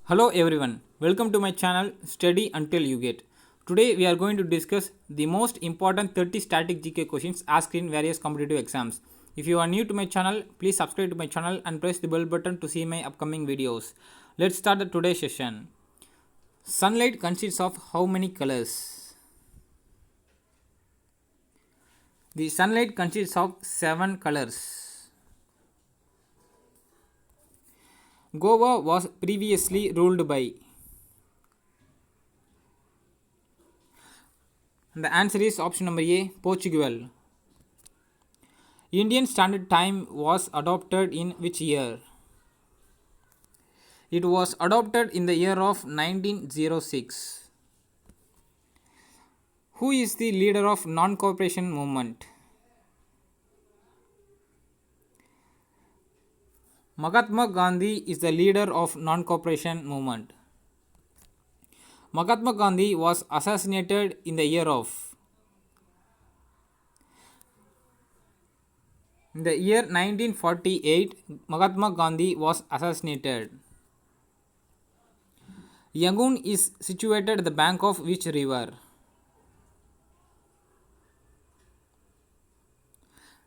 Hello everyone, welcome to my channel Study Until You Get. Today we are going to discuss the most important 30 static GK questions asked in various competitive exams. If you are new to my channel, please subscribe to my channel and press the bell button to see my upcoming videos. Let's start the today's session. Sunlight consists of how many colors? The sunlight consists of 7 colors. Goa was previously ruled by. The answer is option number A, Portugal. Indian Standard Time was adopted in which year? It was adopted in the year of 1906. Who is the leader of non-cooperation movement? Mahatma Gandhi is the leader of non-cooperation movement. Mahatma Gandhi was assassinated in the year of. In the year 1948, Mahatma Gandhi was assassinated. Yangon is situated at the bank of which river?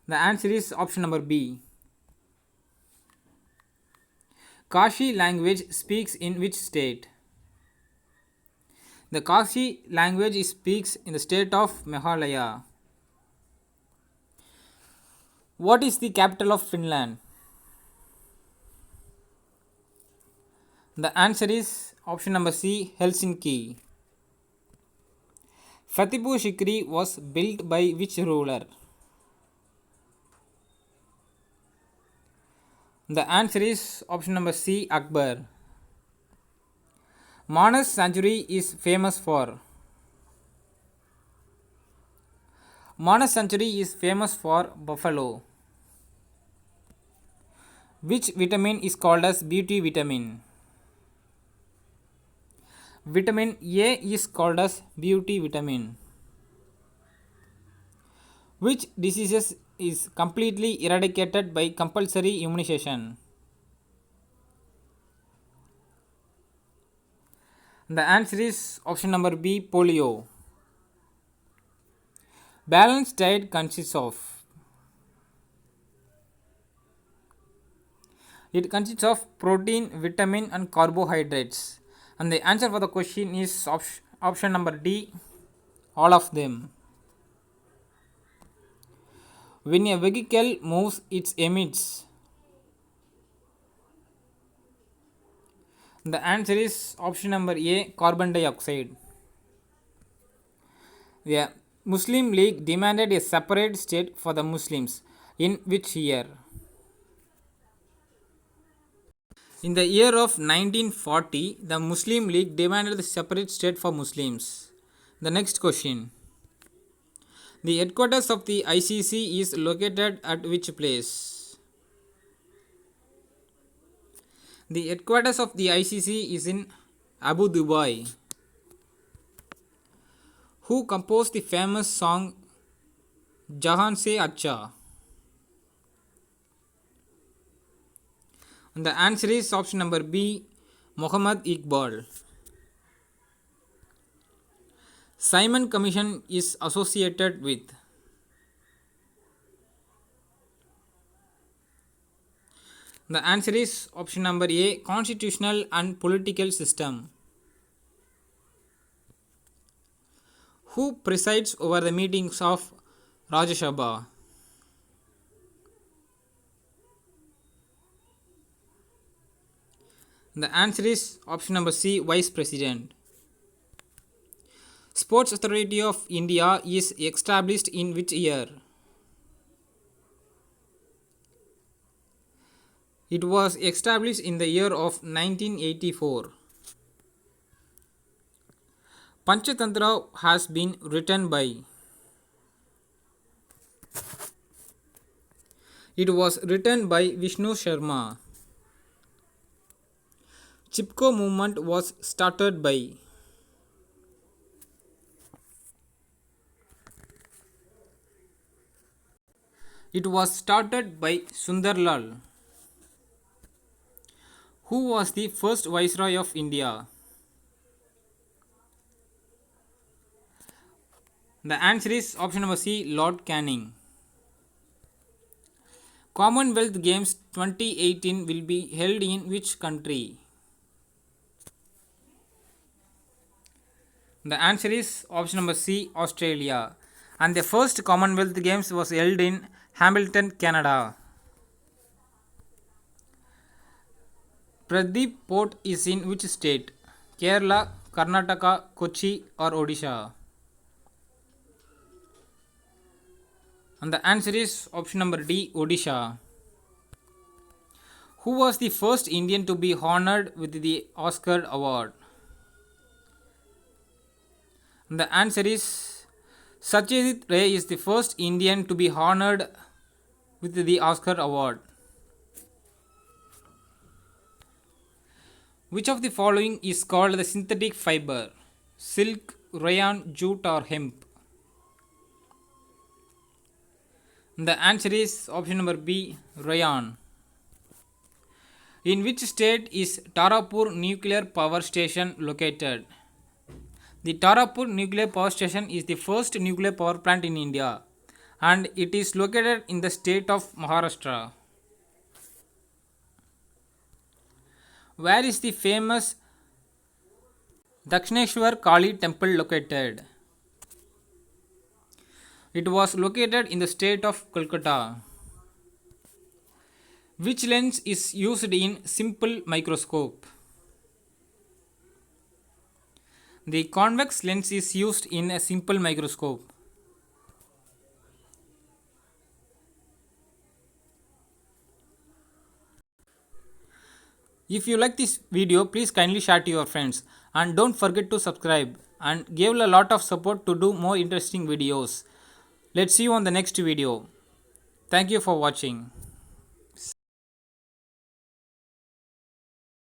The answer is option number B. Kashi language speaks in which state? The Kashi language speaks in the state of Meghalaya. What is the capital of Finland? The answer is option number C, Helsinki. Fatehpur Sikri was built by which ruler? The answer is option number C, Akbar. Manas Sanctuary is famous for. Manas Sanctuary is famous for buffalo. Which vitamin is called as beauty vitamin? Vitamin A is called as beauty vitamin. Which diseases is completely eradicated by compulsory immunization? The answer is option number B, polio. Balanced diet consists of. It consists of protein, vitamin and carbohydrates. And the answer for the question is option number D, all of them. When a vehicle moves, it emits. The answer is option number A, carbon dioxide. The Muslim League demanded a separate state for the Muslims. In which year? In the year of 1940, the Muslim League demanded a separate state for Muslims. The next question. The headquarters of the ICC is located at which place? The headquarters of the ICC is in Abu Dhabi. Who composed the famous song Jahan Se Acha? And the answer is option number B, Muhammad Iqbal. Simon Commission is associated with. The answer is option number A, constitutional and political system. Who presides over the meetings of Rajya Sabha? The answer is option number C, Vice President. Sports Authority of India is established in which year? It was established in the year of 1984. Panchatantra has been written by. It was written by Vishnu Sharma. Chipko movement was started by. It was started by Sundarlal. Who was the first Viceroy of India? The answer is option number C, Lord Canning. Commonwealth Games 2018 will be held in which country? The answer is option number C, Australia. And the first Commonwealth Games was held in Hamilton, Canada. Pradeep Port is in which state? Kerala, Karnataka, Kochi or Odisha? And the answer is option number D, Odisha. Who was the first Indian to be honored with the Oscar award? And the answer is Satyajit Ray is the first Indian to be honored with the Oscar award. Which of the following is called the synthetic fiber? Silk, rayon, jute or hemp? The answer is option number B, rayon. In which state is Tarapur Nuclear Power Station located? The Tarapur Nuclear Power Station is the first nuclear power plant in India and it is located in the state of Maharashtra. Where is the famous Dakshineshwar Kali temple located? It was located in the state of Kolkata. Which lens is used in simple microscope? The convex lens is used in a simple microscope. If you like this video, please kindly share to your friends and don't forget to subscribe and give a lot of support to do more interesting videos. Let's see you on the next video. Thank you for watching.